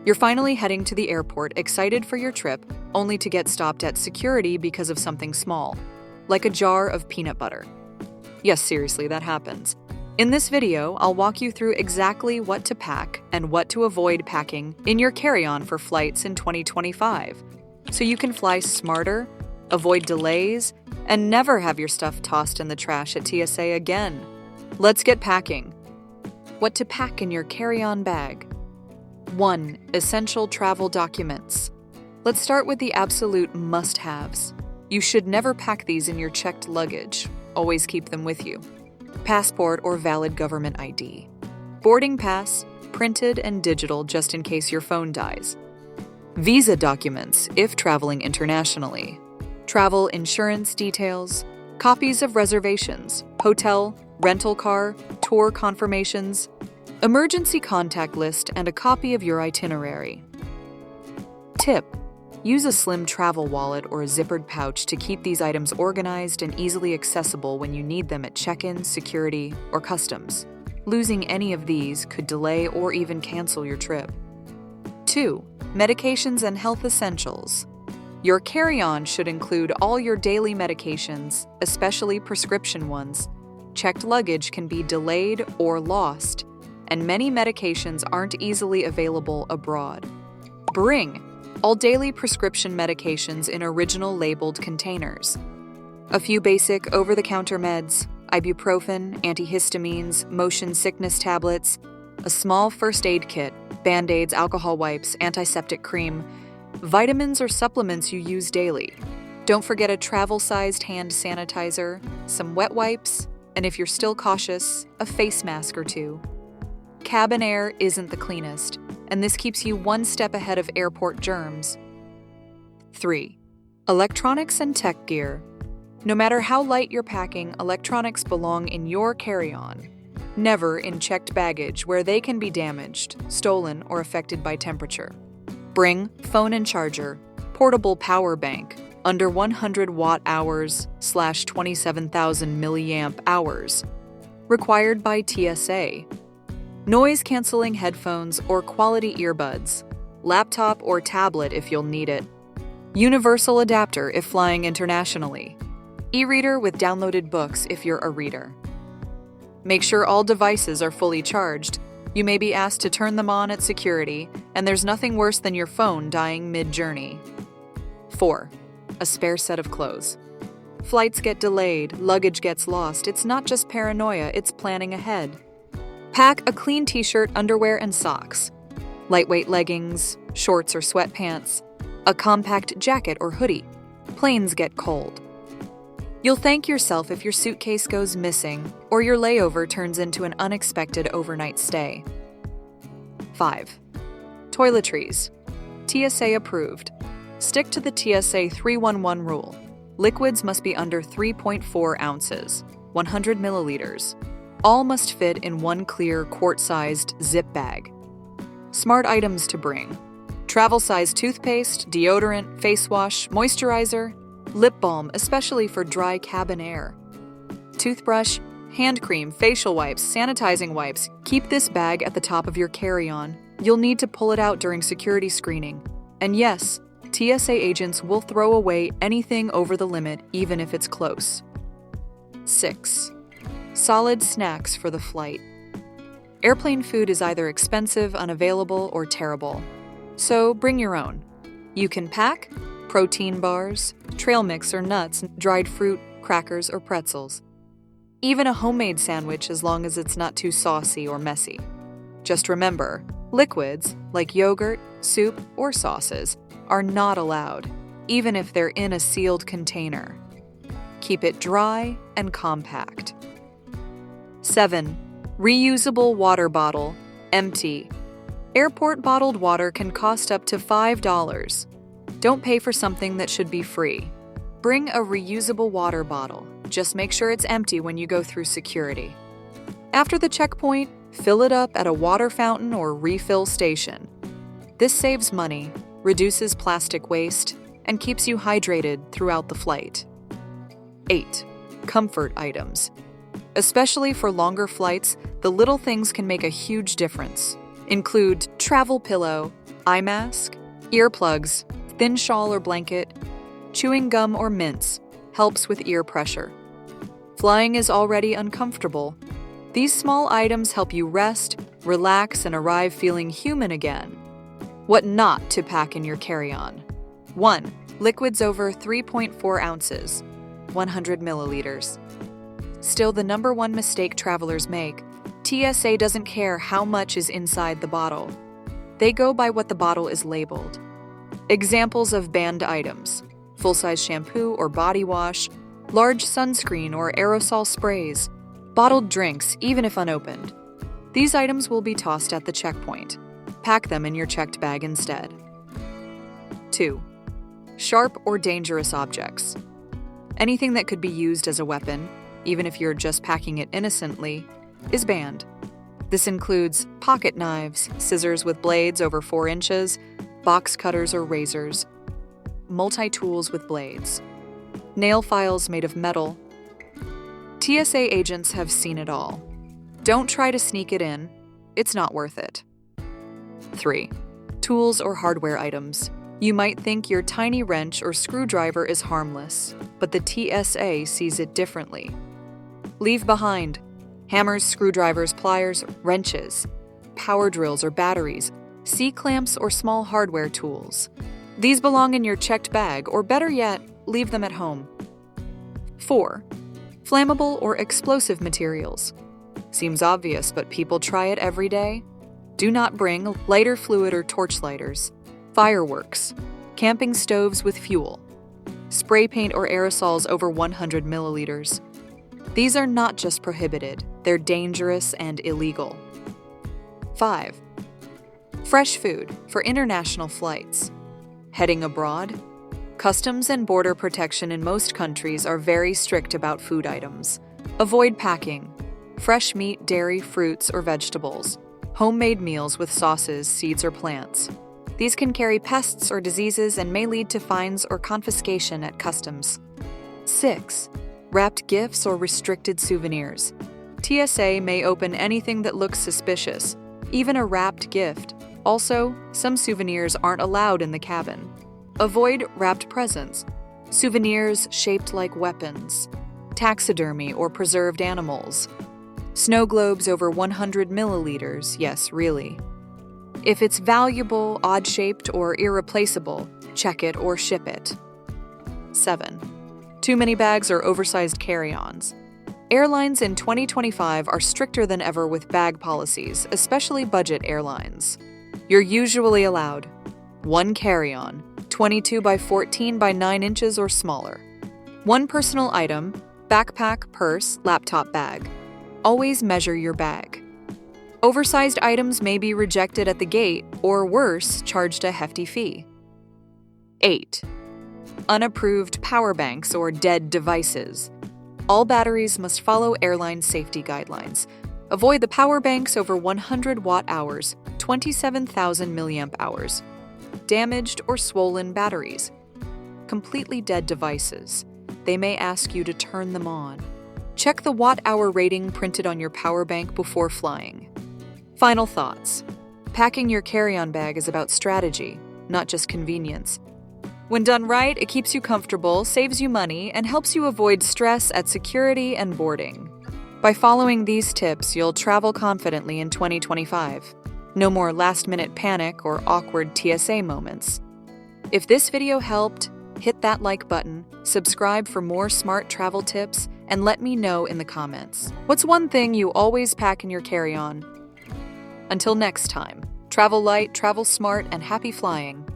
You're finally heading to the airport, excited for your trip, only to get stopped at security because of something small, like a jar of peanut butter. Yes, seriously, that happens. In this video, I'll walk you through exactly what to pack and what to avoid packing in your carry-on for flights in 2025, so you can fly smarter, avoid delays, and never have your stuff tossed in the trash at TSA again. Let's get packing. What to pack in your carry-on bag. 1. Essential travel documents. Let's start with the absolute must-haves. You should never pack these in your checked luggage. Always keep them with you. Passport or valid government ID. Boarding pass, printed and digital just in case your phone dies. Visa documents if traveling internationally. Travel insurance details, copies of reservations, hotel, rental car, tour confirmations, emergency contact list, and a copy of your itinerary. Tip: use a slim travel wallet or a zippered pouch to keep these items organized and easily accessible when you need them at check-in, security, or customs. Losing any of these could delay or even cancel your trip. 2. Medications and health essentials. Your carry-on should include all your daily medications, especially prescription ones. Checked luggage can be delayed or lost, and many medications aren't easily available abroad. Bring all daily prescription medications in original labeled containers. A few basic over-the-counter meds, ibuprofen, antihistamines, motion sickness tablets, a small first aid kit, Band-Aids, alcohol wipes, antiseptic cream, vitamins or supplements you use daily. Don't forget a travel-sized hand sanitizer, some wet wipes, and if you're still cautious, a face mask or two. Cabin air isn't the cleanest, and this keeps you one step ahead of airport germs. 3. Electronics and tech gear. No matter how light you're packing, electronics belong in your carry-on, never in checked baggage where they can be damaged, stolen, or affected by temperature. Bring phone and charger, portable power bank, under 100 watt-hours / 27,000 milliamp hours, required by TSA. Noise-canceling headphones or quality earbuds, laptop or tablet if you'll need it, universal adapter if flying internationally, e-reader with downloaded books if you're a reader. Make sure all devices are fully charged. You may be asked to turn them on at security, and there's nothing worse than your phone dying mid-journey. 4. A spare set of clothes. Flights get delayed, luggage gets lost. It's not just paranoia, it's planning ahead. Pack a clean t-shirt, underwear, and socks. Lightweight leggings, shorts or sweatpants, a compact jacket or hoodie. Planes get cold. You'll thank yourself if your suitcase goes missing or your layover turns into an unexpected overnight stay. 5. Toiletries. TSA approved. Stick to the TSA 311 rule. Liquids must be under 3.4 ounces, 100 milliliters. All must fit in one clear, quart-sized zip bag. Smart items to bring: travel-sized toothpaste, deodorant, face wash, moisturizer, lip balm, especially for dry cabin air, toothbrush, hand cream, facial wipes, sanitizing wipes. Keep this bag at the top of your carry-on. You'll need to pull it out during security screening. And yes, TSA agents will throw away anything over the limit, even if it's close. 6. Solid snacks for the flight. Airplane food is either expensive, unavailable, or terrible, so bring your own. You can pack protein bars, trail mix or nuts, dried fruit, crackers, or pretzels. Even a homemade sandwich as long as it's not too saucy or messy. Just remember, liquids, like yogurt, soup, or sauces, are not allowed, even if they're in a sealed container. Keep it dry and compact. 7. Reusable water bottle, empty. Airport bottled water can cost up to $5. Don't pay for something that should be free. Bring a reusable water bottle. Just make sure it's empty when you go through security. After the checkpoint, fill it up at a water fountain or refill station. This saves money, reduces plastic waste, and keeps you hydrated throughout the flight. 8. Comfort items. Especially for longer flights, the little things can make a huge difference. Include travel pillow, eye mask, earplugs, thin shawl or blanket, chewing gum or mints helps with ear pressure. Flying is already uncomfortable. These small items help you rest, relax, and arrive feeling human again. What not to pack in your carry-on. 1. Liquids over 3.4 ounces, 100 milliliters. Still the number one mistake travelers make. TSA doesn't care how much is inside the bottle. They go by what the bottle is labeled. Examples of banned items: full-size shampoo or body wash, large sunscreen or aerosol sprays, bottled drinks, even if unopened. These items will be tossed at the checkpoint. Pack them in your checked bag instead. 2. Sharp or dangerous objects. Anything that could be used as a weapon, even if you're just packing it innocently, is banned. This includes pocket knives, scissors with blades over 4 inches, box cutters or razors, multi-tools with blades, nail files made of metal. TSA agents have seen it all. Don't try to sneak it in. It's not worth it. 3. Tools or hardware items. You might think your tiny wrench or screwdriver is harmless, but the TSA sees it differently. Leave behind hammers, screwdrivers, pliers, wrenches, power drills or batteries, C-clamps or small hardware tools. These belong in your checked bag, or better yet, leave them at home. 4. Flammable or explosive materials. Seems obvious, but people try it every day. Do not bring lighter fluid or torchlighters, fireworks, camping stoves with fuel, spray paint or aerosols over 100 milliliters. These are not just prohibited, they're dangerous and illegal. 5. Fresh food for international flights. Heading abroad? Customs and border protection in most countries are very strict about food items. Avoid packing fresh meat, dairy, fruits, or vegetables, homemade meals with sauces, seeds, or plants. These can carry pests or diseases and may lead to fines or confiscation at customs. 6. Wrapped gifts or restricted souvenirs. TSA may open anything that looks suspicious, even a wrapped gift. Also, some souvenirs aren't allowed in the cabin. Avoid wrapped presents, souvenirs shaped like weapons, taxidermy or preserved animals, snow globes over 100 milliliters, yes, really. If it's valuable, odd-shaped, or irreplaceable, check it or ship it. 7. Too many bags or oversized carry-ons. Airlines in 2025 are stricter than ever with bag policies, especially budget airlines. You're usually allowed 1 carry-on, 22 by 14 by 9 inches or smaller. 1 personal item, backpack, purse, laptop bag. Always measure your bag. Oversized items may be rejected at the gate or worse, charged a hefty fee. 8. Unapproved power banks or dead devices. All batteries must follow airline safety guidelines. Avoid the power banks over 100 watt-hours, 27,000 milliamp hours. Damaged or swollen batteries. Completely dead devices. They may ask you to turn them on. Check the watt-hour rating printed on your power bank before flying. Final thoughts. Packing your carry-on bag is about strategy, not just convenience. When done right, it keeps you comfortable, saves you money, and helps you avoid stress at security and boarding. By following these tips, you'll travel confidently in 2025. No more last-minute panic or awkward TSA moments. If this video helped, hit that like button, subscribe for more smart travel tips, and let me know in the comments. What's one thing you always pack in your carry-on? Until next time, travel light, travel smart, and happy flying.